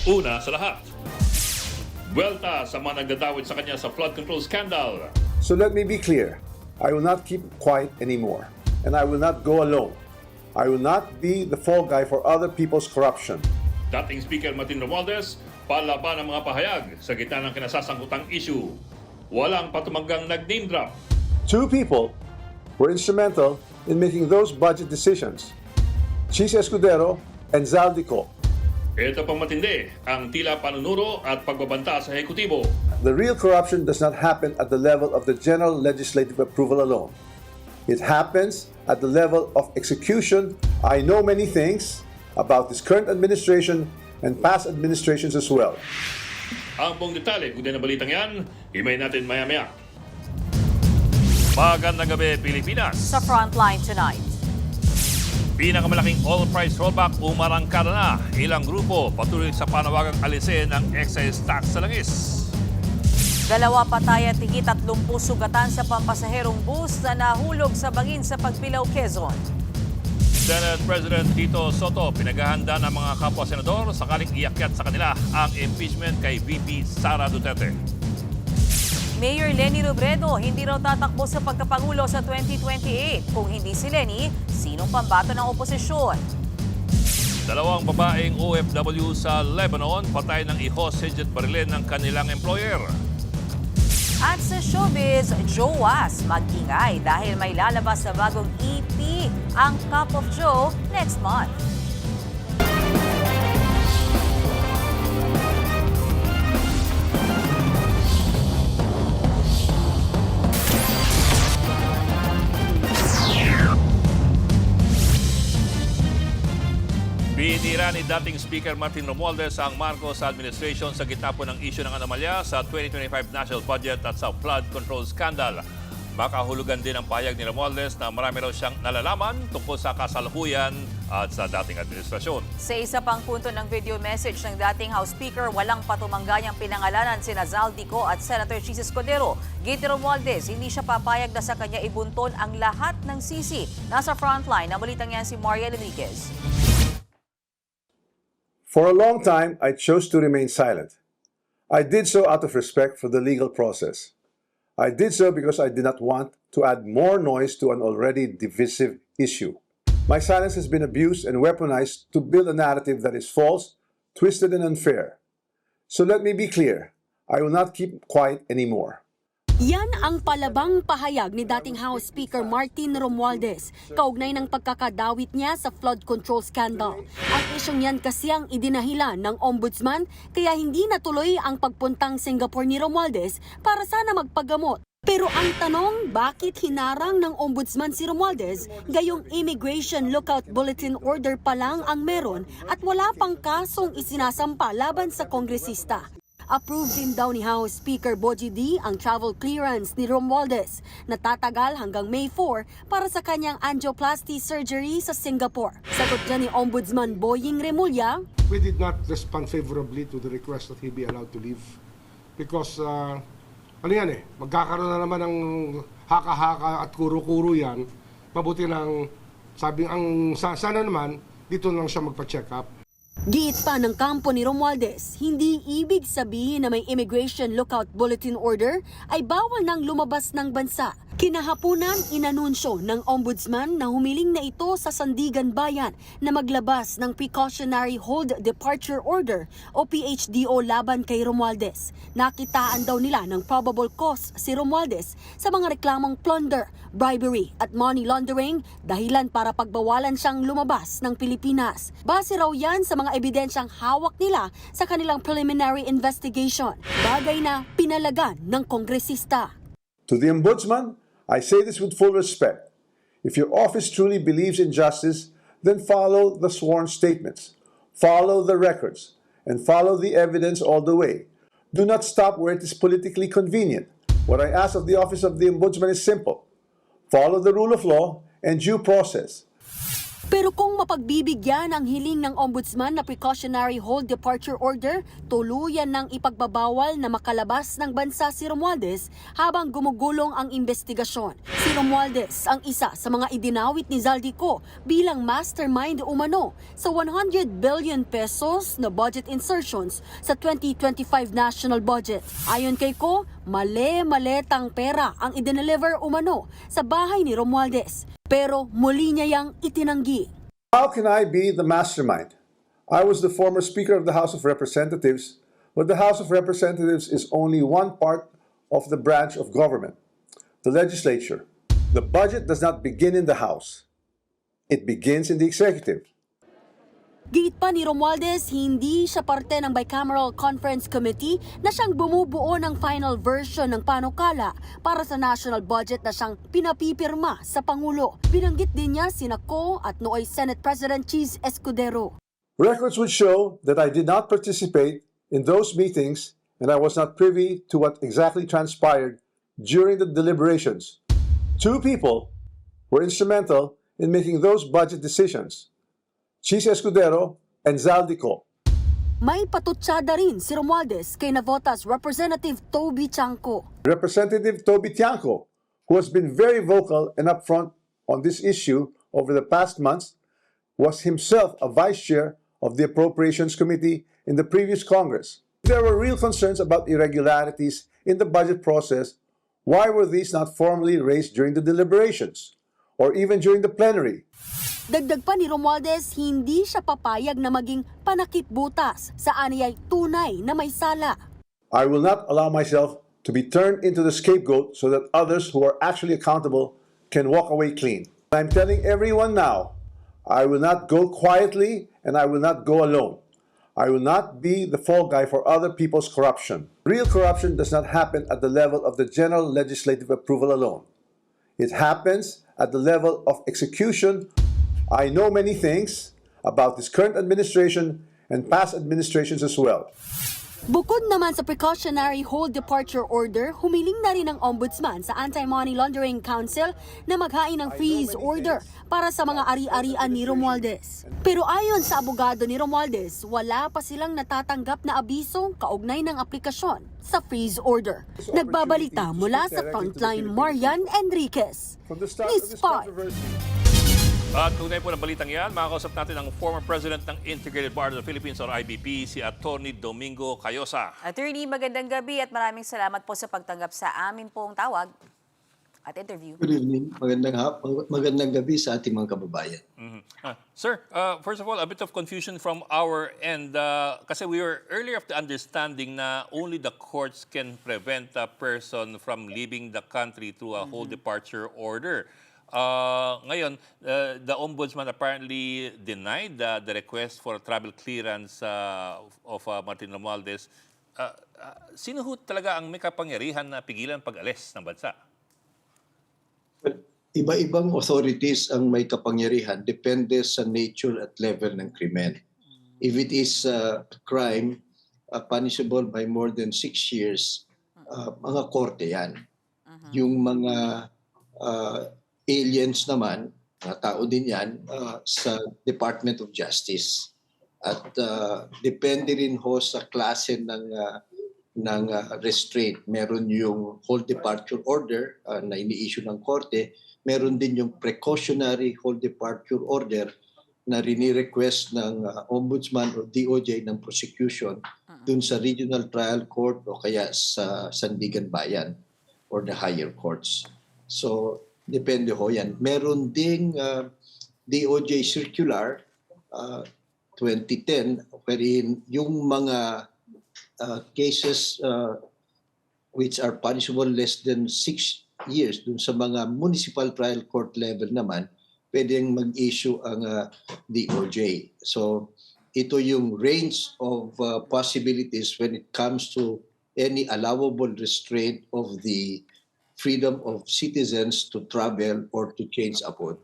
Una sa lahat, buwelta sa mga nagdadawit sa kanya sa flood control scandal. So let me be clear. I will not keep quiet anymore. And I will not go alone. I will not be the fall guy for other people's corruption. Dating Speaker Martin Romualdez, palaban ng mga pahayag sa gitna ng kinasasangkutang issue. Walang patumanggang nag-name drop. Two people were instrumental in making those budget decisions. Chis Escudero and Zaldico. Ito pang matindi, ang tila panunuro at pagbabanta sa ehekutibo. The real corruption does not happen at the level of the general legislative approval alone. It happens at the level of execution. I know many things about this current administration and past administrations as well. Ang buong detalye kung di na balitang yan, himay natin maya-maya. Magandang gabi, Pilipinas. Sa Frontline tonight. Pinakamalaking oil price rollback umarangkada na. Ilang grupo patuloy sa panawagang alisin ng excise tax sa langis. Dalawa patay at higit 30 sugatan sa pampasaherong bus na nahulog sa bangin sa Pagbilao, Quezon. Senate President Tito Soto pinaghahanda ng mga kapwa-senador sakaling iakyat sa kanila ang impeachment kay VP Sara Duterte. Mayor Leni Robredo hindi raw tatakbo sa pagkapangulo sa 2028. Kung hindi si Leni, sinong pambato ng oposisyon? Dalawang babaeng OFW sa Lebanon patay ng i-hostage at barilin ng kanilang employer. At sa showbiz, Joas mag-ingay dahil may lalabas na bagong EP ang Cup of Joe next month. Binira ni dating Speaker Martin Romualdez ang Marcos administration sa gitna po ng issue ng anomalya sa 2025 national budget at sa flood control scandal. Makahulugan din ang payag ni Romualdez na marami raw siyang nalalaman tungkol sa kasalukuyan at sa dating administrasyon. Sa isa pang punto ng video message ng dating House Speaker, walang patumanggayang pinangalanan sina Zaldico at Senator Chis Escudero. Gate Romualdez, hindi siya papayag na sa kanya ibunton ang lahat ng sisi. Nasa frontline, nabalitang yan si Mariel Enriquez. For a long time, I chose to remain silent. I did so out of respect for the legal process. I did so because I did not want to add more noise to an already divisive issue. My silence has been abused and weaponized to build a narrative that is false, twisted, and unfair. So let me be clear, I will not keep quiet anymore. Yan ang palabang pahayag ni dating House Speaker Martin Romualdez kaugnay ng pagkakadawit niya sa flood control scandal. Ang isyong yan kasi ang idinahilan ng ombudsman kaya hindi natuloy ang pagpuntang Singapore ni Romualdez para sana magpagamot. Pero ang tanong, bakit hinarang ng ombudsman si Romualdez gayong Immigration Lookout Bulletin Order pa lang ang meron at wala pang kasong isinasampa laban sa kongresista? Approved din daw ni House Speaker Bogie D ang travel clearance ni Romualdez na tatagal hanggang May 4 para sa kanyang angioplasty surgery sa Singapore. Sagot dyan ni Ombudsman Boying Remulla, We did not respond favorably to the request that he be allowed to leave because magkakaroon na naman ng haka-haka at kuro-kuro yan. Mabuti lang, sana naman, dito lang siya magpa-check up. giit pa ng kampo ni Romualdez, hindi ibig sabihin na may Immigration Lookout Bulletin Order ay bawal nang lumabas ng bansa. Kinahaponan, inanunsyo ng ombudsman na humiling na ito sa Sandigan Bayan na maglabas ng Precautionary Hold Departure Order o PHDO laban kay Romualdez. Nakitaan daw nila ng probable cause si Romualdez sa mga reklamong plunder, bribery at money laundering dahilan para pagbawalan siyang lumabas ng Pilipinas. Base raw yan sa mga ebidensyang hawak nila sa kanilang preliminary investigation, bagay na pinalagan ng kongresista. To the Ombudsman, I say this with full respect. If your office truly believes in justice, then follow the sworn statements, follow the records, and follow the evidence all the way. Do not stop where it is politically convenient. What I ask of the office of the Ombudsman is simple. Follow the rule of law and due process. Pero kung mapagbibigyan ang hiling ng ombudsman na precautionary hold departure order, tuluyan ng ipagbabawal na makalabas ng bansa si Romualdez habang gumugulong ang investigasyon. Si Romualdez ang isa sa mga idinawit ni Zaldico bilang mastermind umano sa 100 billion pesos na budget insertions sa 2025 national budget. Ayon kay Ko, mali-maletang pera ang idineliver umano sa bahay ni Romualdez. Pero muli niya yang itinanggi. How can I be the mastermind? I was the former Speaker of the House of Representatives, but the House of Representatives is only one part of the branch of government, the legislature. The budget does not begin in the House. It begins in the executive. Giit pa ni Romualdez, hindi siya parte ng Bicameral Conference Committee na siyang bumubuo ng final version ng panukala para sa national budget na siyang pinapipirma sa Pangulo. Binanggit din niya sina Ko at nooy Senate President Cheese Escudero. Records would show that I did not participate in those meetings and I was not privy to what exactly transpired during the deliberations. Two people were instrumental in making those budget decisions. Cheese Escudero and Zaldico. May patutsada rin si Romualdez kay Navotas Representative Toby Chanco. Representative Toby Tiangco, who has been very vocal and upfront on this issue over the past months, was himself a vice chair of the Appropriations Committee in the previous Congress. If there were real concerns about irregularities in the budget process, why were these not formally raised during the deliberations or even during the plenary? Dagdag pa ni Romualdez, hindi siya papayag na maging panakip butas sa aniyay tunay na may sala. I will not allow myself to be turned into the scapegoat so that others who are actually accountable can walk away clean. I'm telling everyone now, I will not go quietly and I will not go alone. I will not be the fall guy for other people's corruption. Real corruption does not happen at the level of the general legislative approval alone. It happens at the level of execution. I know many things about this current administration and past administrations as well. Bukod naman sa precautionary hold departure order, humiling na rin ang ombudsman sa Anti-Money Laundering Council na maghain ng freeze order para sa mga ari-arian ni Romualdez. Pero ayon sa abogado ni Romualdez, wala pa silang natatanggap na abiso kaugnay ng aplikasyon sa freeze order. Nagbabalita mula sa Frontline, Marian Enriquez. From the start of News this 5. controversy, At tunay po ng balitang yan, makakausap natin ang former President ng Integrated Bar of the Philippines or IBP, si Attorney Domingo Cayosa. Attorney, magandang gabi at maraming salamat po sa pagtanggap sa amin pong tawag at interview. Good evening. Magandang gabi sa ating mga kababayan. Sir, first of all, a bit of confusion from our end. Kasi we were earlier of the understanding na only the courts can prevent a person from leaving the country through a whole departure order. Ngayon, the Ombudsman apparently denied the request for travel clearance of Martin Romualdez. Sino ho talaga ang may kapangyarihan na pigilan pag-alis ng bansa? Iba-ibang authorities ang may kapangyarihan depende sa nature at level ng krimen. If it is a crime punishable by more than 6 years, mga korte yan. Yung mga aliens naman, mga tao din yan, sa Department of Justice. At depende rin ho sa klase ng restraint. Meron yung hold departure order na ini-issue ng korte. Meron din yung precautionary hold departure order na rini-request ng Ombudsman o DOJ ng prosecution dun sa Regional Trial Court o kaya sa Sandigan Bayan or the higher courts. So, depende ho yan. Meron ding DOJ circular 2010 wherein yung mga cases which are punishable less than 6 years dun sa mga municipal trial court level naman, pwedeng mag-issue ang DOJ. So ito yung range of possibilities when it comes to any allowable restraint of the freedom of citizens to travel or to change abode.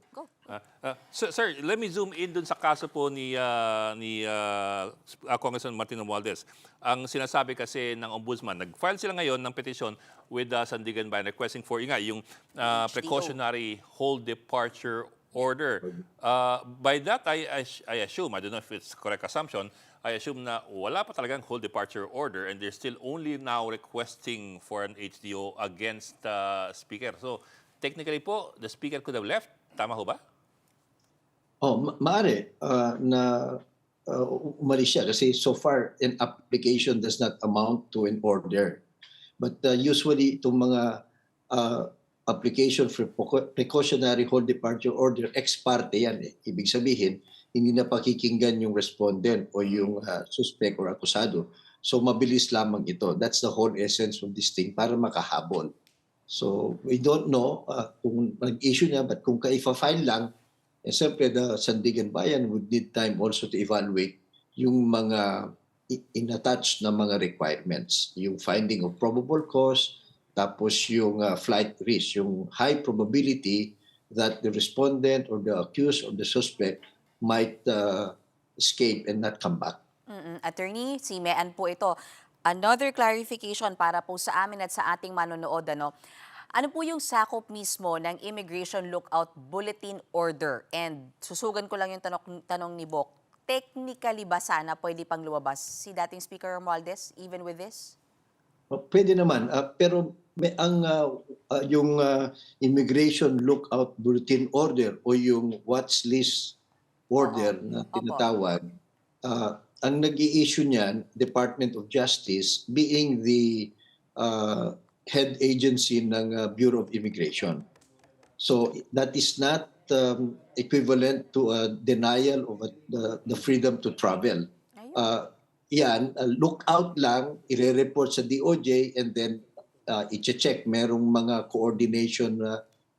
Sir, let me zoom in dun sa kaso po ni Congressman Martin Romualdez. Ang sinasabi kasi ng Ombudsman, nag-file sila ngayon ng petition with Sandigan Bayan requesting for yung precautionary hold departure order. By that, I assume, I don't know if it's correct assumption, I assume na wala pa talagang whole departure order and they're still only now requesting for an HDO against the Speaker. So, technically po, the Speaker could have left. Tama ho ba? Maaari na umalis siya kasi so far an application does not amount to an order. But usually itong mga application for precautionary whole departure order ex parte yan eh. Ibig sabihin, hindi na pakikinggan yung respondent o yung suspect or akusado. So mabilis lamang ito. That's the whole essence of this thing para makahabol. So we don't know kung nag-issue niya but kung ka-file lang, siyempre the Sandigan Bayan would need time also to evaluate yung mga in-attach na mga requirements. Yung finding of probable cause, tapos yung flight risk, yung high probability that the respondent or the accused or the suspect might escape and not come back. Attorney, si Mean po ito. Another clarification para po sa amin at sa ating manonood. Ano po yung sakop mismo ng Immigration Lookout Bulletin Order? And susugan ko lang yung tanong ni Bok. Technically ba sana pwede pang lumabas si dating Speaker Romualdez even with this? Pwede naman, pero yung Immigration Lookout Bulletin Order o yung Watch List Order na tinatawag, ang nag-i-issue niyan, Department of Justice, being the head agency ng Bureau of Immigration. So that is not equivalent to a denial of the freedom to travel. Lookout lang, ire-report sa DOJ and then i-check merong mga coordination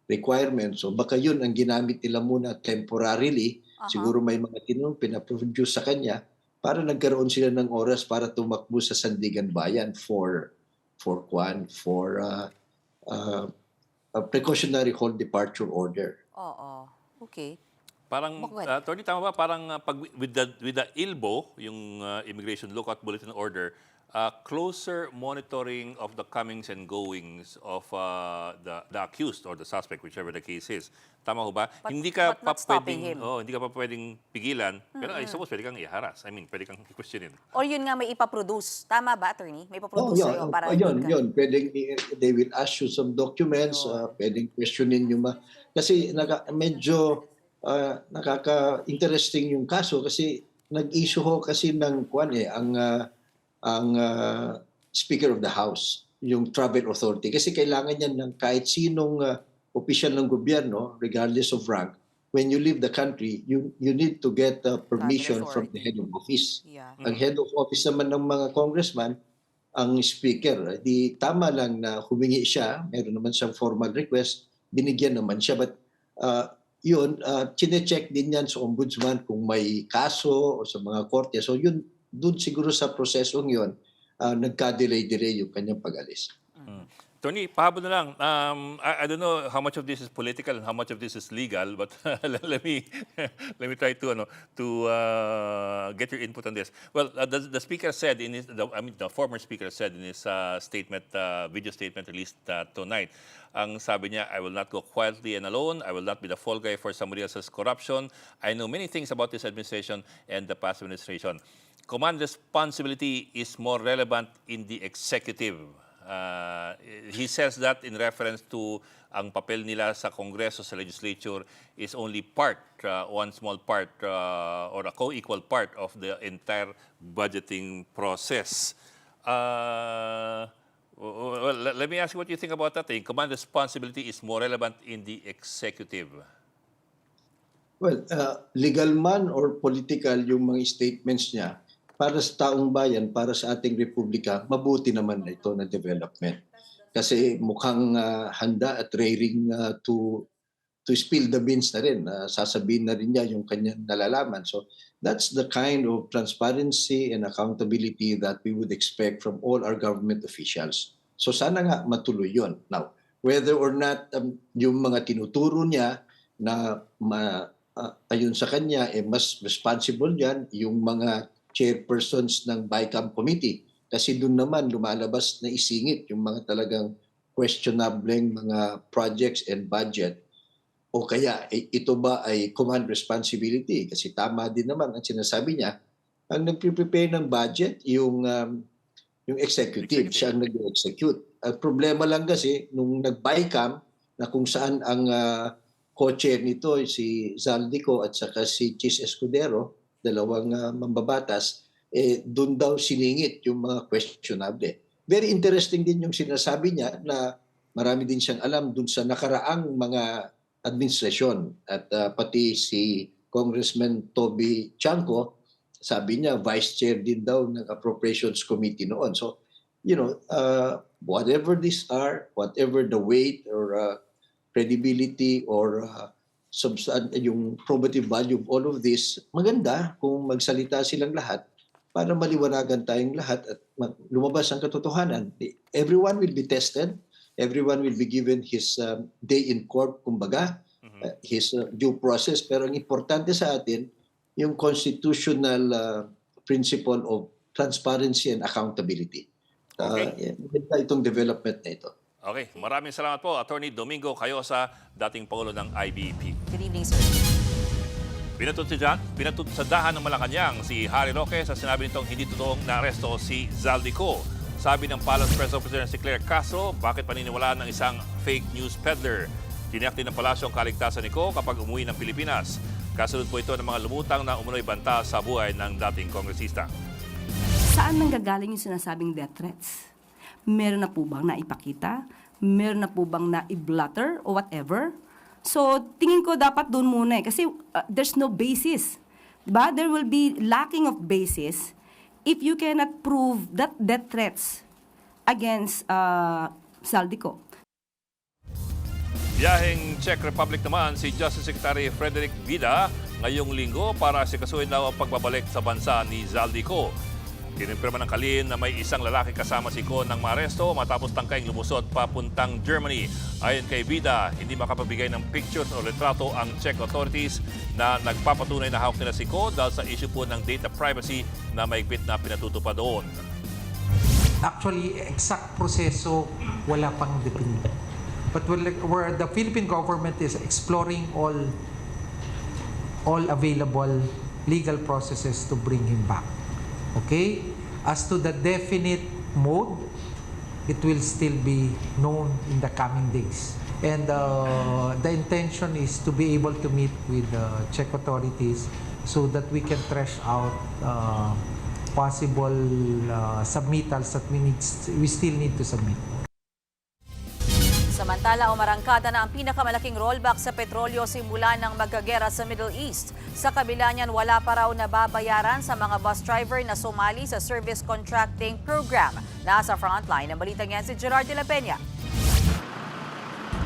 requirements. So baka yun ang ginamit nila muna temporarily. Siguro may mga tinong pinaproduce sa kanya para nagkaroon sila ng oras para tumakbo sa Sandigan Bayan for a precautionary whole departure order. Oo. Okay. Parang, Tony, tama ba? Parang pag with the ILBO, yung Immigration Lookout Bulletin Order, closer monitoring of the comings and goings of the accused or the suspect, whichever the case is. Tama ho ba? Hindi ka but not stopping him. hindi ka pa pwedeng pigilan, pero I suppose pwede kang i-harass. I mean, pwede kang i-questionin. Or yun nga may ipaproduce. Tama ba, Attorney? May ipaproduce sa'yo para hindi ka... Yun. Pwedeng, they will ask you some documents, pwedeng questionin yung kasi medyo nakaka-interesting yung kaso kasi nag-issue ho kasi ng ang Speaker of the House, yung Travel Authority. Kasi kailangan yan ng kahit sinong opisyal ng gobyerno, regardless of rank, when you leave the country, you need to get permission from the head of office. Yeah. Ang head of office naman ng mga congressman, ang speaker. Di tama lang na humingi siya, meron naman siyang formal request, binigyan naman siya. But chine-check din yan sa ombudsman kung may kaso o sa mga korte. So yun, doon siguro sa prosesong yun, nagka-delay yung kanyang pag-alis. Tony, pahabol na lang. I don't know how much of this is political and how much of this is legal, but let me try to get your input on this. Well, the speaker said the former speaker said in his video statement released tonight, ang sabi niya, I will not go quietly and alone. I will not be the fall guy for somebody else's corruption. I know many things about this administration and the past administration. Command responsibility is more relevant in the executive. He says that in reference to ang papel nila sa Kongreso, sa legislature is only one small part or a co-equal part of the entire budgeting process. Well, let me ask you what you think about that. Command responsibility is more relevant in the executive. Well, legal man or political yung mga statements niya, para sa taong bayan, para sa ating republika, mabuti naman na ito na development. Kasi mukhang handa at raring to spill the beans na rin. Sasabihin na rin niya yung kanyang nalalaman. So that's the kind of transparency and accountability that we would expect from all our government officials. So sana nga matuloy yun. Now, whether or not yung mga tinuturo niya na ayon sa kanya, mas responsible yan yung mga chairpersons ng BICAM committee. Kasi doon naman lumalabas na isingit yung mga talagang questionable mga projects and budget. o kaya ito ba ay command responsibility? Kasi tama din naman ang sinasabi niya, ang nagpre-prepare ng budget yung executive, siya ang nag-execute. Ang problema lang kasi nung nag-BICAM na kung saan ang co-chair nito si Zaldico at saka si Chis Escudero, dalawang mambabatas, doon daw siningit yung mga questionable. Very interesting din yung sinasabi niya na marami din siyang alam doon sa nakaraang mga administrasyon at pati si Congressman Toby Chanco, sabi niya vice chair din daw ng Appropriations Committee noon. So, whatever these are, whatever the weight or credibility or yung probative value of all of this, maganda kung magsalita silang lahat para maliwanagan tayong lahat at lumabas ang katotohanan. Everyone will be tested. Everyone will be given his day in court, kumbaga, his due process. Pero ang importante sa atin, yung constitutional principle of transparency and accountability. Itong development na ito. Okay, maraming salamat po, Attorney Domingo Cayosa, dating Pangulo ng IBP. Good evening, sir. Pinatutsadahan ng Malacanang si Harry Roque sa sinabi nitong hindi totoong naaresto si Zaldico. Sabi ng Palace Press Officer si Claire Castro, bakit paniniwalaan ng isang fake news peddler? Tiniyak din ng palasyo ang kaligtasan ni Ko kapag umuwi ng Pilipinas. Kasunod po ito ng mga lumutang na umunoy banta sa buhay ng dating kongresista. Saan nanggagaling yung sinasabing death threats? Meron na po bang naipakita? Meron na po bang na-blotter o whatever? So, tingin ko dapat doon muna kasi there's no basis. Diba? There will be lacking of basis if you cannot prove that death threats against Zaldico. Biyaheng Czech Republic naman si Justice Secretary Frederick Vida ngayong linggo para sikasuhin daw ang pagbabalik sa bansa ni Zaldico. Kinumpirma ng Kalin na may isang lalaki kasama si Ko ng maaresto matapos tangkaing lumusot papuntang Germany. Ayon kay Vida, hindi makapagbigay ng pictures o retrato ang Czech authorities na nagpapatunay na hawak nila si Ko dahil sa issue po ng data privacy na maigpit na pinatutupad doon. Actually, exact proseso wala pang definite. But where the Philippine government is exploring all available legal processes to bring him back. Okay? As to the definite mode, it will still be known in the coming days. And the intention is to be able to meet with the Czech authorities so that we can thresh out possible submittals that we still need to submit. Samantala, umarangkada na ang pinakamalaking rollback sa petrolyo simula ng magkagera sa Middle East. Sa kabila niyan, wala pa raw nababayaran sa mga bus driver na sumali sa service contracting program. Nasa frontline ang balitang yan si Gerard de la Peña.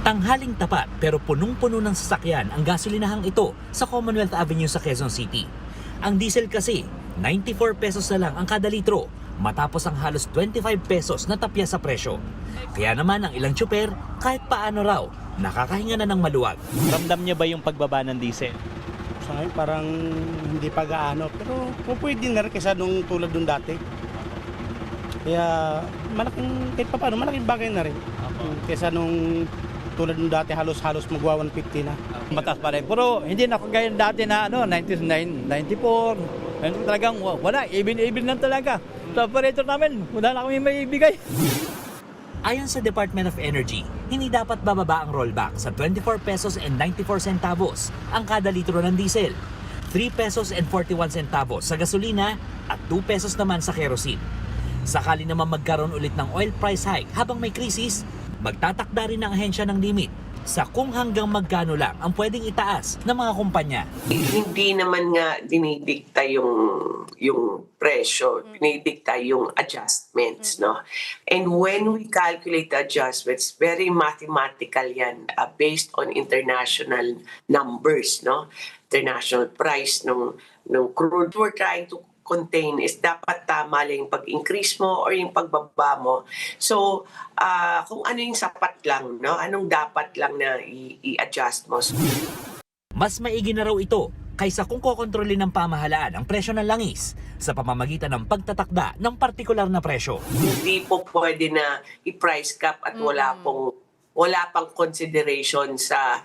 Tanghaling tapat pero punong-puno ng sasakyan ang gasolinahang ito sa Commonwealth Avenue sa Quezon City. Ang diesel kasi, 94 pesos na lang ang kada litro matapos ang halos 25 pesos na tapya sa presyo. Kaya naman ang ilang tsuper, kahit paano raw, nakakahinga na ng maluwag. Ramdam niya ba yung pagbaba ng diesel? Sa ngayon parang hindi pa gaano, pero pwede na rin kaysa nung tulad nung dati. Kaya kahit pa paano, malaking bagay na rin. Kaysa nung tulad nung dati halos magwa 150 na. Mataas pa rin. Pero hindi na kagaya dati na 99, 94. Talagang wala, even lang talaga. Sa operator namin, wala na kami may ibigay. Ayon sa Department of Energy, hindi dapat bababa ang rollback sa 24 pesos and 94 centavos ang kada litro ng diesel, 3 pesos and 41 centavos sa gasolina at 2 pesos naman sa kerosene. Sakali naman magkaroon ulit ng oil price hike habang may krisis, magtatakda rin ang ahensya ng limit sa kung hanggang magkano lang ang pwedeng itaas ng mga kumpanya. Hindi naman nga dinidikta yung presyo, dinidikta yung adjustments, no? And when we calculate the adjustments, very mathematical yan, based on international numbers, no? International price ng crude. We're trying to contain is dapat tama lang yung pag-increase mo or yung pagbaba mo. So, kung ano yung sapat lang, no? Anong dapat lang na i-adjust mo. Mas maigi na raw ito kaysa kung kokontrolin ng pamahalaan ang presyo ng langis sa pamamagitan ng pagtatakda ng partikular na presyo. Hindi po pwede na i-price cap at wala wala pang consideration sa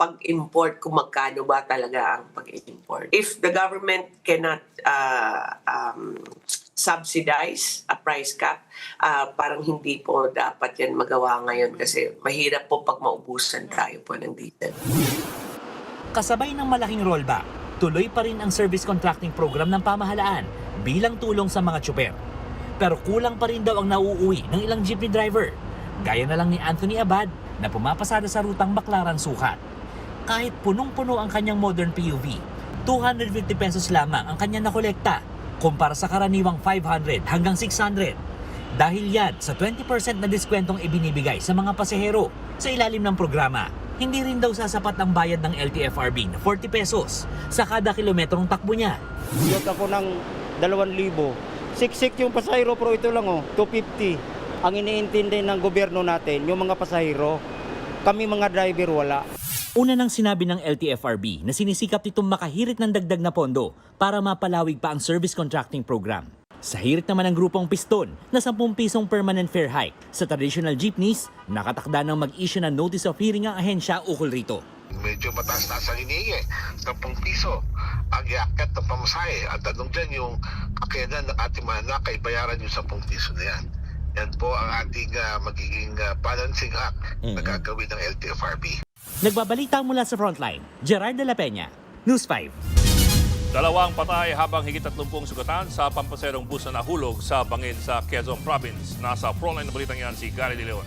pag-import kung magkano ba talaga ang pag-import. If the government cannot subsidize a price cap, parang hindi po dapat yan magawa ngayon kasi mahirap po pag maubusan tayo po ng diesel. Kasabay ng malaking rollback, tuloy pa rin ang service contracting program ng pamahalaan bilang tulong sa mga tsuper. Pero kulang pa rin daw ang nauuwi ng ilang jeepney driver. Gaya na lang ni Anthony Abad na pumapasada sa rutang Baclaran-Sukat. Kahit punong-puno ang kanyang modern PUV, 250 pesos lamang ang kanyang nakolekta kumpara sa karaniwang 500 hanggang 600. Dahil yan sa 20% na diskwentong ibinibigay sa mga pasahero sa ilalim ng programa, hindi rin daw sasapat ang bayad ng LTFRB na 40 pesos sa kada kilometrong takbo niya. Biyot ako ng 2,000. Siksik yung pasahero, pero ito lang 250. Ang iniintindi ng gobyerno natin, yung mga pasahero, kami mga driver wala. Una nang sinabi ng LTFRB na sinisikap nitong makahirit ng dagdag na pondo para mapalawig pa ang service contracting program. Sa hirit naman ng grupong Piston na 10 pisong permanent fare hike sa traditional jeepneys, nakatakda ng mag-issue ng notice of hearing ang ahensya ukol rito. Medyo mataas-taas ang hinihingi, 10 piso ang iakyat ng pamasahe. At anong dyan yung kakayanan ng ating mga anak ay bayaran yung 10 piso na yan. Yan po ang ating magiging balancing act na gagawin ng LTFRB. Nagbabalita mula sa Frontline, Gerard de la Peña, News 5. Dalawang patay habang higit 30 sugatan sa pampaserong bus na nahulog sa bangin sa Quezon Province. Nasa Frontline na balitang yan si Gary De Leon.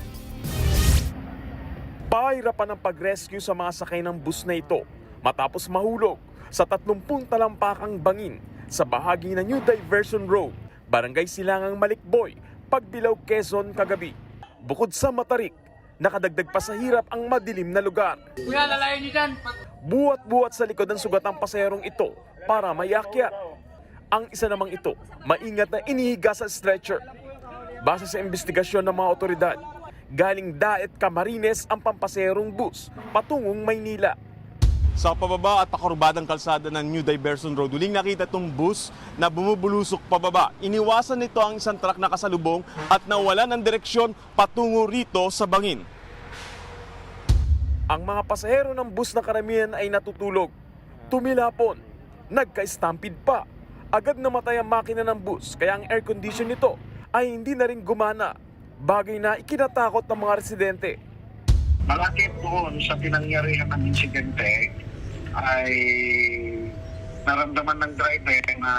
Pahirapan ang pag-rescue sa mga sakay ng bus na ito matapos mahulog sa 30 talampakang bangin sa bahagi ng New Diversion Road, Barangay Silangang Malikboy, Pagbilao, Quezon kagabi. Bukod sa matarik, nakadagdag pa sa hirap ang madilim na lugar. Buwat-buwat sa likod ng sugatang paserong ito para mayakyat. Ang isa namang ito, maingat na inihiga sa stretcher. Base sa investigasyon ng mga otoridad, galing Daet, Camarines ang pampaserong bus patungong Maynila. Sa pababa at pakurbadang kalsada ng New Diversion Road, huling nakita itong bus na bumubulusok pababa. Iniwasan nito ang isang truck na kasalubong at nawala ng direksyon patungo rito sa bangin. Ang mga pasahero ng bus na karamihan ay natutulog. Tumilapon, nagka-stampede pa. Agad namatay ang makina ng bus kaya ang air condition nito ay hindi na rin gumana. Bagay na ikinatakot ng mga residente. Malaki doon sa pinangyarihan ng insidente ay naramdaman ng driver na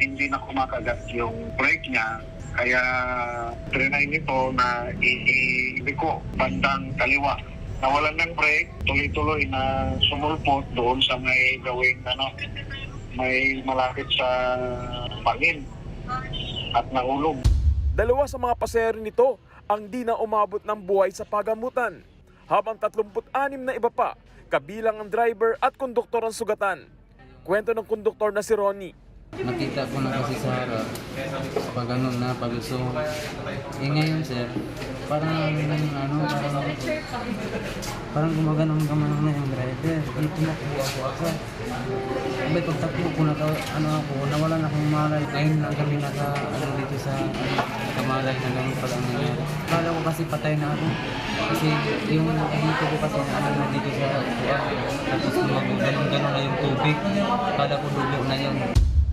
hindi na kumakagat yung brake niya. Kaya trinay nito na iiko bandang kaliwa. Nawalan ng brake, tuloy-tuloy na sumulpot doon sa may gawing may malapit sa bangin at nahulog. Dalawa sa mga pasahero nito ang di na umabot ng buhay sa pagamutan, habang 36 na iba pa, kabilang ang driver at konduktor ang sugatan. Kwento ng konduktor na si Ronnie. Nakita ko na kasi sa harap, pag ano na, palusong. Ngayon sir, parang gumaganong na yung driver. Dito na po ako. Abay, pagtakbo ko na nawala na akong malay. Ngayon lang kami dito sa kamalay na ganun pala ang nangyari. Kala ko kasi patay na ako. Kasi yung dito ko kasi na dito sa tapos ganun na yung tubig. Kala ko dulo na yun.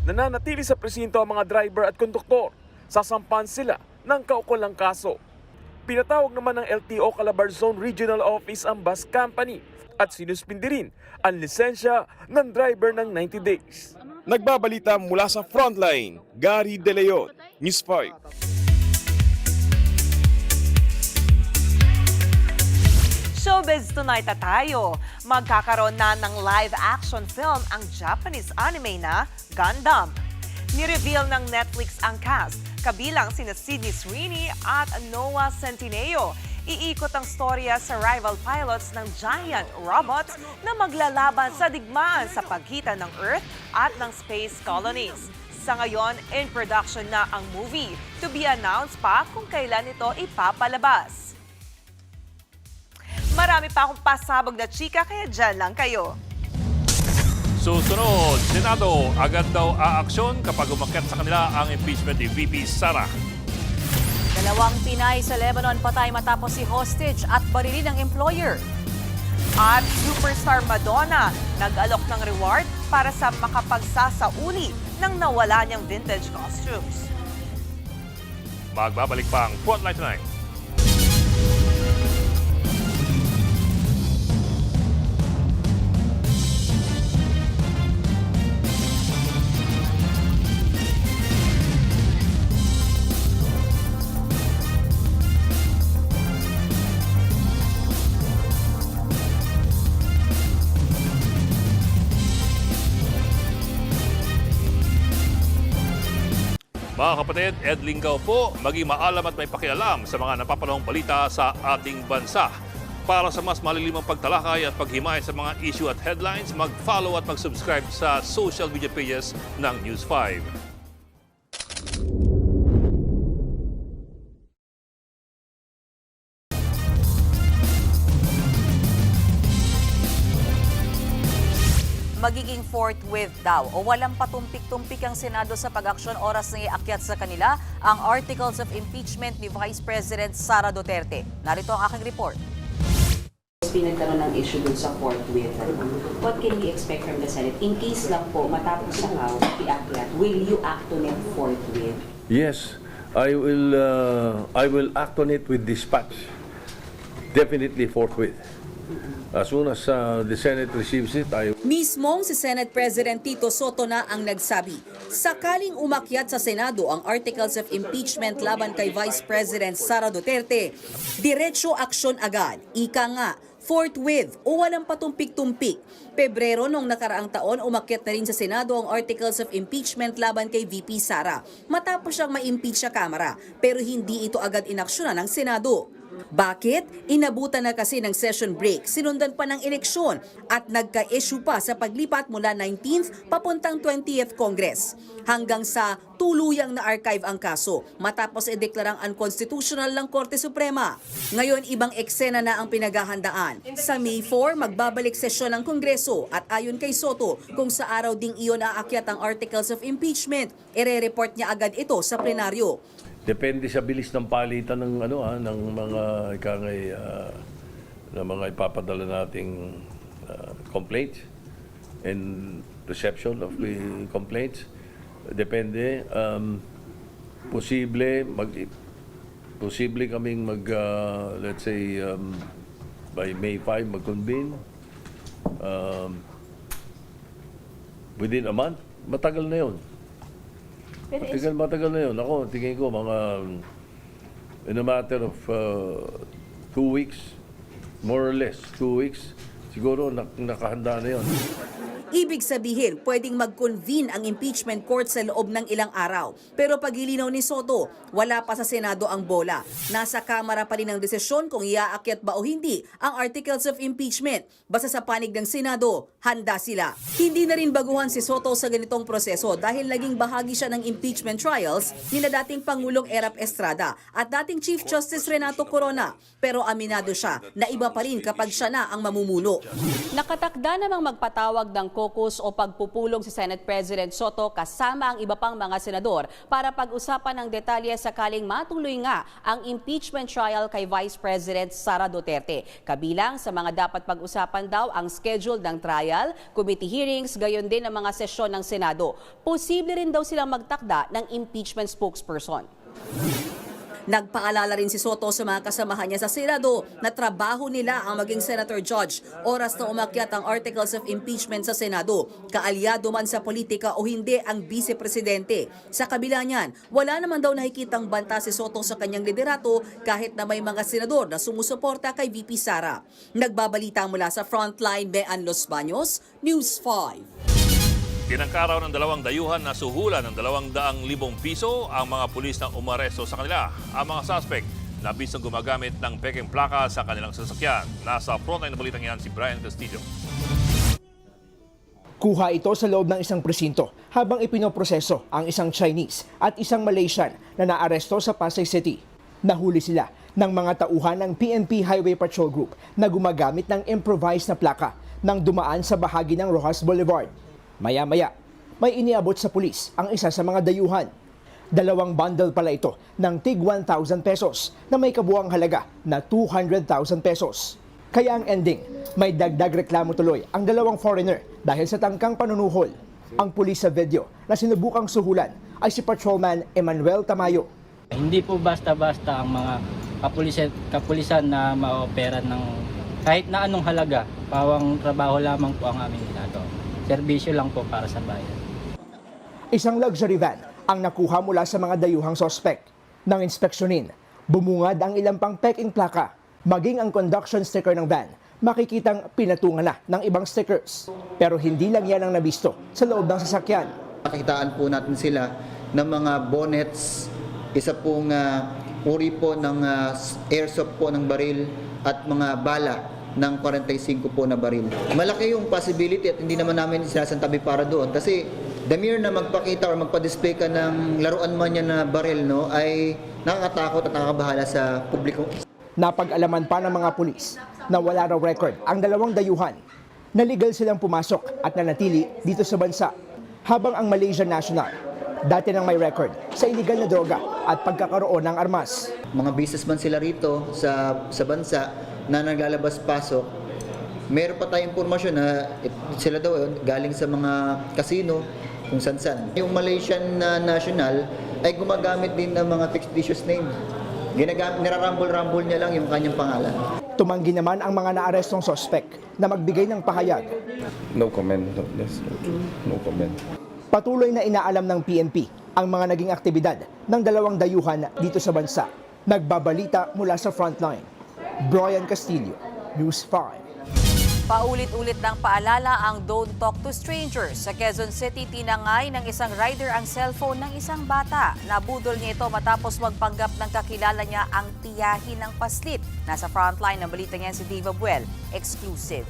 Nananatili sa presinto ang mga driver at konduktor. Sasampan sila ng kaukulang kaso. Pinatawag naman ng LTO Calabarzon Regional Office ang bus company at sinuspindi rin ang lisensya ng driver ng 90 days. Nagbabalita mula sa Frontline, Gary De Leon, News 5. Showbiz tonight na tayo. Magkakaroon na ng live-action film ang Japanese anime na Gundam. Ni-reveal ng Netflix ang cast, kabilang sina Sydney Sweeney at Noah Centineo. Iikot ang storya sa rival pilots ng giant robots na maglalaban sa digmaan sa pagitan ng Earth at ng space colonies. Sa ngayon, in production na ang movie. To be announced pa kung kailan ito ipapalabas. Marami pa akong pasabog na chika, kaya dyan lang kayo. Susunod, Senado, agad daw aaksyon kapag umakyat sa kanila ang impeachment ni VP Sara. Dalawang Pinay sa Lebanon patay matapos si hostage at barilin ng employer. At superstar Madonna nag-alok ng reward para sa makapagsasauli ng nawala niyang vintage costumes. Magbabalik pa ang Frontline Tonight. Mga kapatid, Ed Lingaw po, maging maalam at may pakialam sa mga napapanahong balita sa ating bansa. Para sa mas malilimang pagtalakay at paghimay sa mga issue at headlines, mag-follow at mag-subscribe sa social media pages ng News 5. Magiging forthwith daw o walang patumpik-tumpik ang Senado sa pag-aksyon oras na iakyat sa kanila ang articles of impeachment ni Vice President Sara Duterte. Narito ang aking report. Pinagkaroon ng issue dun sa forthwith. What can we expect from the Senate? In case lang po matapos ang House, iakyat, will you act on it forthwith? Yes, I will act on it with dispatch. Definitely forthwith. As soon as the Senate receives it, Mismong si Senate President Tito Soto na ang nagsabi, sakaling umakyat sa Senado ang articles of impeachment laban kay Vice President Sara Duterte, diretso aksyon agad. Ika nga, forthwith o walang patumpik-tumpik. Pebrero noong nakaraang taon, umakyat na rin sa Senado ang articles of impeachment laban kay VP Sara matapos siyang ma-impeach sa Kamara, pero hindi ito agad inaksyonan ng Senado. Bakit? Inabutan na kasi ng session break, sinundan pa ng eleksyon at nagka-issue pa sa paglipat mula 19th papuntang 20th Congress. Hanggang sa tuluyang na-archive ang kaso matapos ideklarang unconstitutional ng Korte Suprema. Ngayon ibang eksena na ang pinaghahandaan. Sa May 4, magbabalik sesyon ng Kongreso at ayon kay Soto, kung sa araw ding iyon aakyat ang articles of impeachment, ire-report niya agad ito sa plenaryo. depende sa bilis ng palitan ng ng mga ng mga ipapadala nating complaints and reception of the complaints. Depende, posible kaming let's say by May 5 mag-convene within a month. Matagal na yun. Matagal na yun. Ako, tingin ko mga in a matter of 2 weeks, more or less 2 weeks, siguro nakahanda na yun. Ibig sabihin, pwedeng mag-convene ang impeachment court sa loob ng ilang araw. Pero pag-ilinaw ni Soto, wala pa sa Senado ang bola. Nasa Kamara pa rin ang desisyon kung iaakyat ba o hindi ang articles of impeachment. Basta sa panig ng Senado, handa sila. Hindi na rin baguhan si Soto sa ganitong proseso dahil naging bahagi siya ng impeachment trials ni na dating Pangulong Erap Estrada at dating Chief Justice Renato Corona. Pero aminado siya na iba pa rin kapag siya na ang mamumuno. Nakatakda namang magpatawag ng caucus o pagpupulong si Senate President Soto kasama ang iba pang mga senador para pag-usapan ng detalye sakaling matuloy nga ang impeachment trial kay Vice President Sara Duterte. Kabilang sa mga dapat pag-usapan daw ang schedule ng trial, committee hearings, gayon din ang mga sesyon ng Senado. Posible rin daw silang magtakda ng impeachment spokesperson. Nagpaalala rin si Soto sa mga kasamahan niya sa Senado na trabaho nila ang maging Senator Judge oras na umakyat ang articles of impeachment sa Senado. Kaalyado man sa politika o hindi ang Vice Presidente. Sa kabila niyan, wala naman daw nakikitang banta si Soto sa kanyang liderato kahit na may mga senador na sumusuporta kay VP Sara. Nagbabalita mula sa Frontline, Bean Los Baños, News 5. Tinangkaraw ng dalawang dayuhan na suhulan ng 200,000 piso ang mga pulis na umaresto sa kanila. Ang mga suspect na bisong gumagamit ng pekeng plaka sa kanilang sasakyan. Nasa frontline na balitang yan si Brian Castillo. Kuha ito sa loob ng isang presinto habang ipinoproseso ang isang Chinese at isang Malaysian na naaresto sa Pasay City. Nahuli sila ng mga tauhan ng PNP Highway Patrol Group na gumagamit ng improvised na plaka nang dumaan sa bahagi ng Rojas Boulevard. Maya-maya, may iniabot sa pulis ang isa sa mga dayuhan. Dalawang bundle pala ito ng tig 1,000 pesos na may kabuang halaga na 200,000 pesos. Kaya ang ending, may dagdag reklamo tuloy ang dalawang foreigner dahil sa tangkang panunuhol. Ang pulis sa video na sinubukang suhulan ay si Patrolman Emmanuel Tamayo. Hindi po basta-basta ang mga kapulisan na maopera ng kahit na anong halaga. Pawang trabaho lamang po ang aming ginagawa. Serbisyo lang po para sa bayan. Isang luxury van ang nakuha mula sa mga dayuhang sospek. Nang inspeksyonin, bumungad ang ilang pang peking plaka. Maging ang conduction sticker ng van, makikitang pinatungan na ng ibang stickers. Pero hindi lang yan ang nabisto sa loob ng sasakyan. Nakitaan po natin sila ng mga bonnets, isa pong uri po ng airsoft po ng baril at mga bala ng 45 po na baril. Malaki yung possibility at hindi naman namin sinasantabi para doon kasi the mere na magpakita or magpa-display ka ng laruan man yan na baril, no, ay nakakatakot at nakakabahala sa publiko. Napag-alaman pa ng mga pulis na wala raw record ang dalawang dayuhan. Naligal silang pumasok at nanatili dito sa bansa. Habang ang Malaysian national, dati nang may record sa illegal na droga at pagkakaroon ng armas. Mga businessman sila rito sa bansa na naglalabas-pasok. Meron pa tayong impormasyon na sila daw galing sa mga casino kung san-san. Yung Malaysian national ay gumagamit din ng mga fictitious name. Nirarambol-rambol niya lang yung kanyang pangalan. Tumanggi naman ang mga naarestong sospek na magbigay ng pahayag. No comment. No comment. Patuloy na inaalam ng PNP ang mga naging aktibidad ng dalawang dayuhan dito sa bansa. Nagbabalita mula sa frontline. Brian Castillo, News 5. Paulit-ulit ng paalala ang Don't Talk to Strangers. Sa Quezon City, tinangay ng isang rider ang cellphone ng isang bata. Nabudol niya ito matapos magpanggap ng kakilala niya ang tiyahin ng paslit. Nasa frontline ng balita niyan si Diva Buel. Exclusive.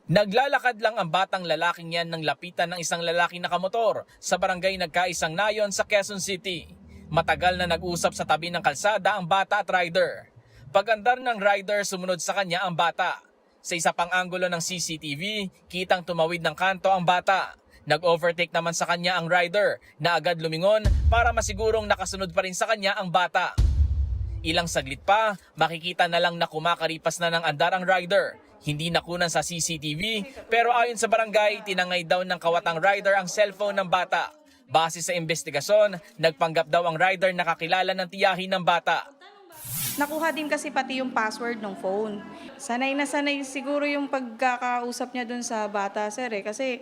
Naglalakad lang ang batang lalaking yan nang lapitan ng isang lalaking nakamotor sa barangay Nagkaisang Nayon sa Quezon City. Matagal na nag-usap sa tabi ng kalsada ang bata at rider. Pagandar ng rider, sumunod sa kanya ang bata. Sa isa pang anggulo ng CCTV, kitang tumawid ng kanto ang bata. Nag-overtake naman sa kanya ang rider na agad lumingon para masigurong nakasunod pa rin sa kanya ang bata. Ilang saglit pa, makikita na lang na kumakaripas na ng andar ang rider. Hindi nakunan sa CCTV pero ayon sa barangay, tinangay daw ng kawatang rider ang cellphone ng bata. Base sa investigasyon, nagpanggap daw ang rider na kakilala ng tiyahin ng bata. Nakuha din kasi pati yung password ng phone. Sanay na sanay siguro yung pagkakausap niya dun sa bata, sir, kasi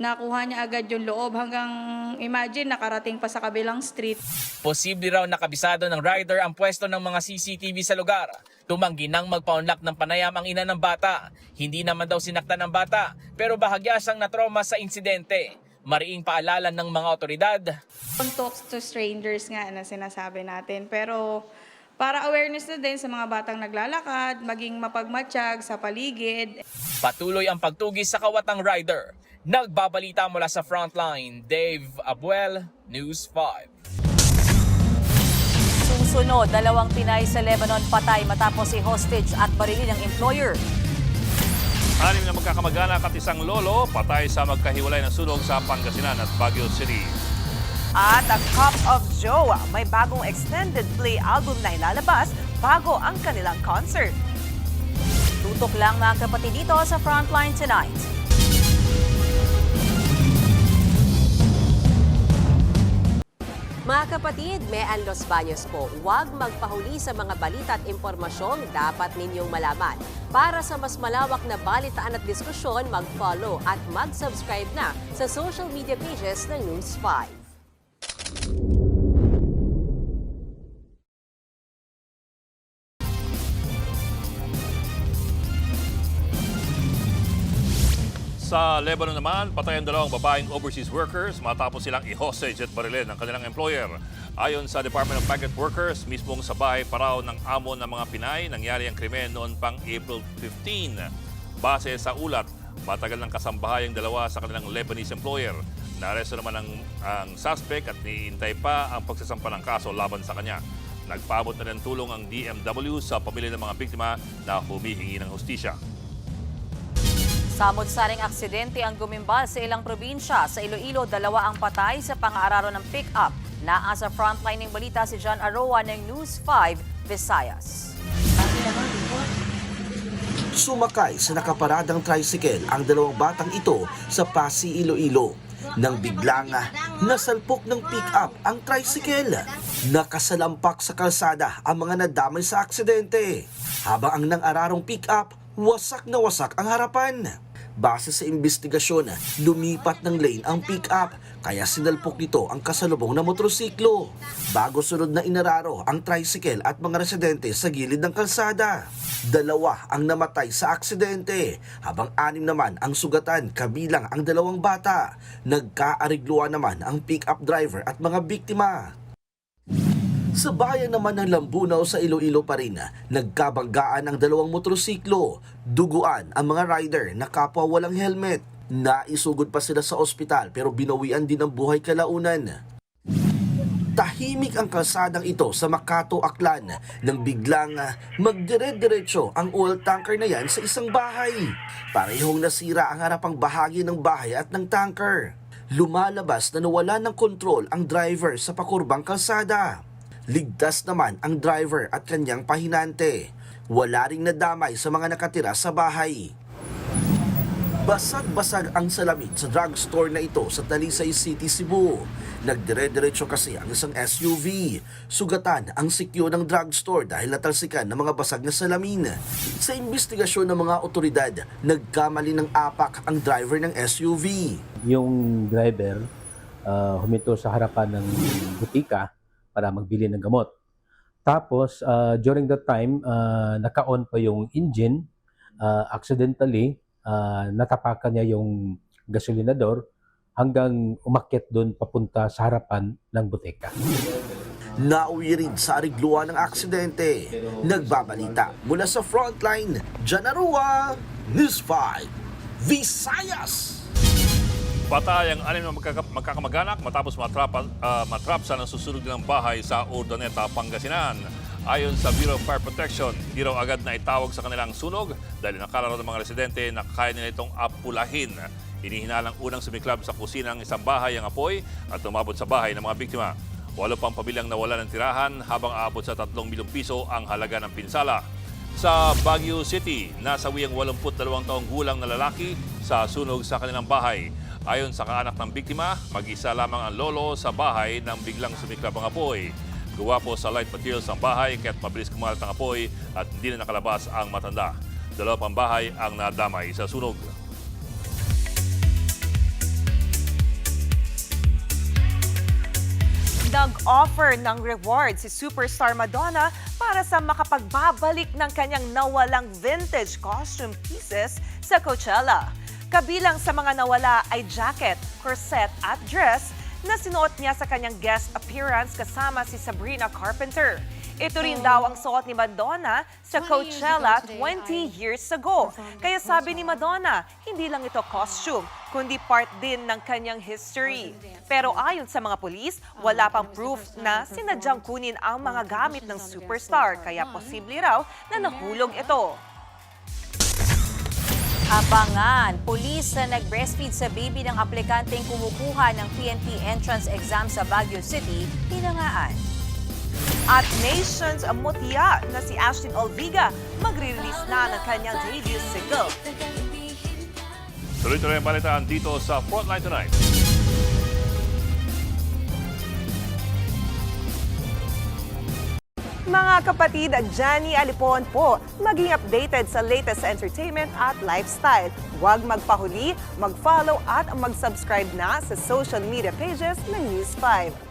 nakuha niya agad yung loob hanggang imagine nakarating pa sa kabilang street. Posible raw nakabisado ng rider ang pwesto ng mga CCTV sa lugar. Tumanggi nang magpa-unlock ng panayam ang ina ng bata. Hindi naman daw sinaktan ng bata pero bahagya siyang natroma sa insidente. Mariing paalala ng mga otoridad. Don't talk to strangers nga na sinasabi natin pero para awareness na din sa mga batang naglalakad, maging mapagmatsyag sa paligid. Patuloy ang pagtugis sa kawatang rider. Nagbabalita mula sa frontline, Dave Abuel, News 5. Susunod, 2 Pinay sa Lebanon patay matapos i-hostage at barilin ng employer. 6 na magkakamag-anak at isang lolo patay sa magkahiwalay na sunog sa Pangasinan at Baguio City. At ang Cup of Joe, may bagong extended play album na ilalabas bago ang kanilang concert. Tutok lang mga kapatid dito sa Frontline tonight. Mga kapatid, Mean Los Baños po, huwag magpahuli sa mga balita at impormasyong dapat ninyong malaman. Para sa mas malawak na balitaan at diskusyon, mag-follow at mag-subscribe na sa social media pages ng News 5. Sa Lebanon naman, patay ang 2 babaeng overseas workers matapos silang i-hostage at barilin ng kanilang employer. Ayon sa Department of Migrant Workers, mismong sa bahay pa raw ng amo ng mga Pinay, nangyari ang krimen noon pang April 15. Base sa ulat, matagal ng kasambahay ang 2 sa kanilang Lebanese employer. Naaresto naman ang suspect at niintay pa ang pagsasampa ng kaso laban sa kanya. Nagpaabot na rin tulong ang DMW sa pamilya ng mga biktima na humihingi ng hustisya. Samot-saring aksidente ang gumimbal sa ilang probinsya. Sa Iloilo, 2 ang patay sa pang-aararo ng pick-up. Naasa frontline ng balita si John Aroa ng News 5 Visayas. Sumakay sa nakaparadang tricycle ang 2 batang ito sa Pasig, Iloilo. Nang biglang nasalpok ng pick-up ang tricycle. Nakasalampak sa kalsada ang mga nadamay sa aksidente. Habang ang nang-ararong pick-up, wasak na wasak ang harapan. Base sa investigasyon, lumipat ng lane ang pick-up kaya sinalpok nito ang kasalubong na motorsiklo. Bago sunod na inararo ang tricycle at mga residente sa gilid ng kalsada. 2 ang namatay sa aksidente, habang 6 naman ang sugatan kabilang ang 2 bata. Nagkaarigluan naman ang pick-up driver at mga biktima. Sa bayan naman ng Lambunaw sa Iloilo pa rin, nagkabanggaan ang 2 motorsiklo. Duguan ang mga rider na kapwa walang helmet. Naisugod pa sila sa ospital pero binawian din ang buhay kalaunan. Tahimik ang kalsadang ito sa Makato, Aklan nang biglang magdire-diretso ang oil tanker na yan sa isang bahay. Parehong nasira ang harapang bahagi ng bahay at ng tanker. Lumalabas na nawala ng kontrol ang driver sa pakurbang kalsada. Ligtas naman ang driver at kanyang pahinante. Wala ring nadamay sa mga nakatira sa bahay. Basag-basag ang salamin sa drugstore na ito sa Talisay City, Cebu. Nagdire-diretso kasi ang isang SUV. Sugatan ang sikyo ng drugstore dahil natalsikan ng mga basag na salamin. Sa investigasyon ng mga otoridad, nagkamali ng apak ang driver ng SUV. Yung driver huminto sa harapan ng butika para magbili ng gamot. Tapos, during that time, naka-on pa yung engine. Accidentally, natapakan niya yung gasolinador hanggang umakyat doon papunta sa harapan ng butika. Nauwi rin sa arigluan ng aksidente. Nagbabalita mula sa frontline, John Aroa, News 5, Visayas! Patay ang 6 na magkakamag-anak matapos matrapsa ng susunog ng bahay sa Urdaneta, Pangasinan. Ayon sa Bureau of Fire Protection, hindi raw agad na itawag sa kanilang sunog dahil nakala ng mga residente na kaya nila itong apulahin. Hinihinalang unang sumiklab sa kusina ng isang bahay ang apoy at umabot sa bahay ng mga biktima. 8 pang pamilyang nawala ng tirahan habang aabot sa 3 milyong piso ang halaga ng pinsala. Sa Baguio City, nasawi ang 82 taong gulang na lalaki sa sunog sa kanilang bahay. Ayon sa kaanak ng biktima, mag-isa lamang ang lolo sa bahay nang biglang sumiklab ang apoy. Gawa po sa light materials ang bahay kaya't mabilis kumalat ang apoy at hindi na nakalabas ang matanda. 2 pang bahay ang nadamay sa sunog. Nag-offer ng reward si superstar Madonna para sa makapagbabalik ng kanyang nawalang vintage costume pieces sa Coachella. Kabilang sa mga nawala ay jacket, corset at dress na sinuot niya sa kanyang guest appearance kasama si Sabrina Carpenter. Ito rin daw ang suot ni Madonna sa Coachella 20 years ago. Kaya sabi ni Madonna, hindi lang ito costume, kundi part din ng kanyang history. Pero ayon sa mga pulis, wala pang proof na sinadyang kunin ang mga gamit ng superstar. Kaya posible raw na nahulog ito. Abangan, pulis na nag-breastfeed sa baby ng aplikanteng kumukuha ng PNP entrance exam sa Baguio City, hinangaan. At Nations Mutya na si Ashtin Olviga magre-release na ng kanyang debut single. Tuloy-tuloy ang balitaan dito sa Frontline Tonight. Mga kapatid, Johnny Alipon po, maging updated sa latest entertainment at lifestyle. Huwag magpahuli, mag-follow at mag-subscribe na sa social media pages ng News 5.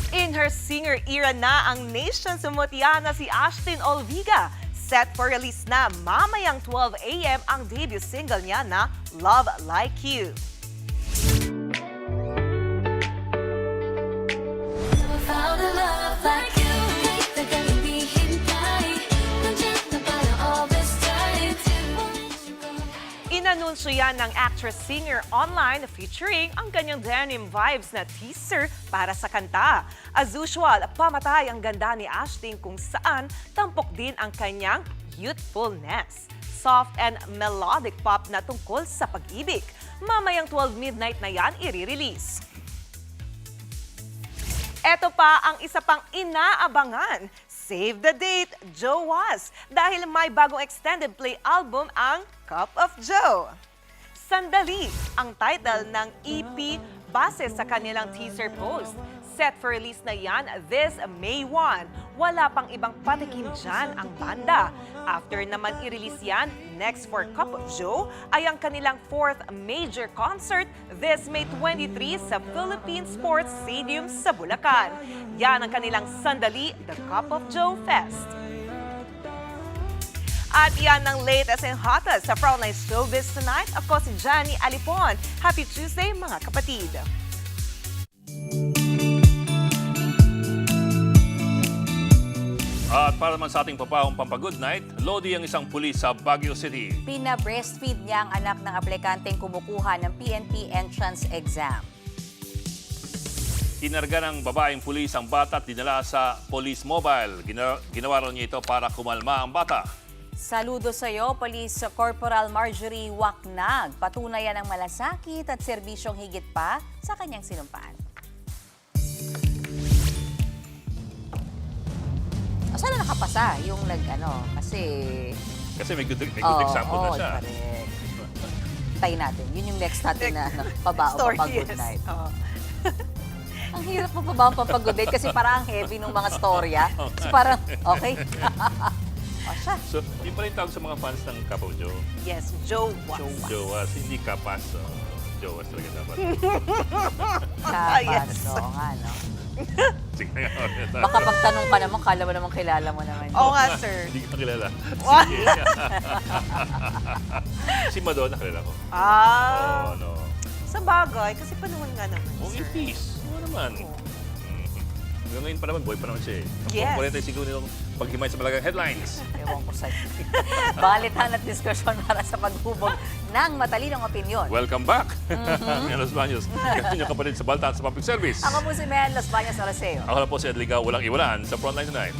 In her singer era na ang Nations Mutya na si Ashtin Olviga. Set for release na mamayang 12 a.m. ang debut single niya na Love Like You. Inanunsyo yan ng actress-singer online featuring ang kanyang denim vibes na teaser para sa kanta. As usual, pamatay ang ganda ni Ashting kung saan tampok din ang kanyang youthfulness. Soft and melodic pop na tungkol sa pag-ibig. Mamayang 12 midnight na yan i-release. Eto pa ang isa pang inaabangan. Save the date, Joe Was, dahil may bagong extended play album ang Cup of Joe. Sandali ang title ng EP base sa kanilang teaser post. Set for release na yan this May 1. Wala pang ibang patikim dyan ang banda. After naman i-release yan, next for Cup of Joe ay ang kanilang 4th major concert this May 23 sa Philippine Sports Stadium sa Bulacan. Yan ang kanilang Sandali, The Cup of Joe Fest. At yan ang latest and hottest sa Frontline Showbiz Tonight. Ako si Johnny Alipon. Happy Tuesday mga kapatid! At para naman sa ating papahong pampagood night, Lodi ang isang pulis sa Baguio City. Pina-breastfeed niya ang anak ng aplikanteng kumukuha ng PNP entrance exam. Kinarga ng babaeng pulis ang bata at dinala sa police mobile. Ginawa raw niya ito para kumalma ang bata. Saludo sa iyo, Police Corporal Marjorie Waknag. Patunay yan ang malasakit at serbisyong higit pa sa kanyang sinumpaan. Sana nakapasa yung kasi may good example na siya. Correct. Tayo natin. Yun yung next natin na pabao, good night. Ang hirap magpabaon pag good night kasi parang heavy ng mga storya. So parang, okay. So, yun pa rin tawag sa mga fans ng Cup of Joe. Yes, Joe Was. Joe Was, hindi kapas. Joe Was talaga dapat. Kapas, oo nga, no? Sige nga. Baka pagtanong ka naman, kala mo naman kilala mo naman. Oo nga, sir. Hindi ka kilala. Sige. Si Madonna kilala ko. Ah. No. Sa bagay, kasi panahon nga naman, Oh, in peace. Oo naman. Hanggang ngayon pa naman, boy pa naman siya eh. Yes. 45 nitong paghimay sa malagang headlines. Ewan ko sa'yo. Balitan at diskusyon para sa paghubog ng matalinong opinyon. Welcome back, Mel Los Baños. Ganyan yung kapatid sa Baltan sa Public Service. Ako po si Mel Los Baños Araceo. Ako na po si Edliga, walang iwanan sa Frontline Tonight.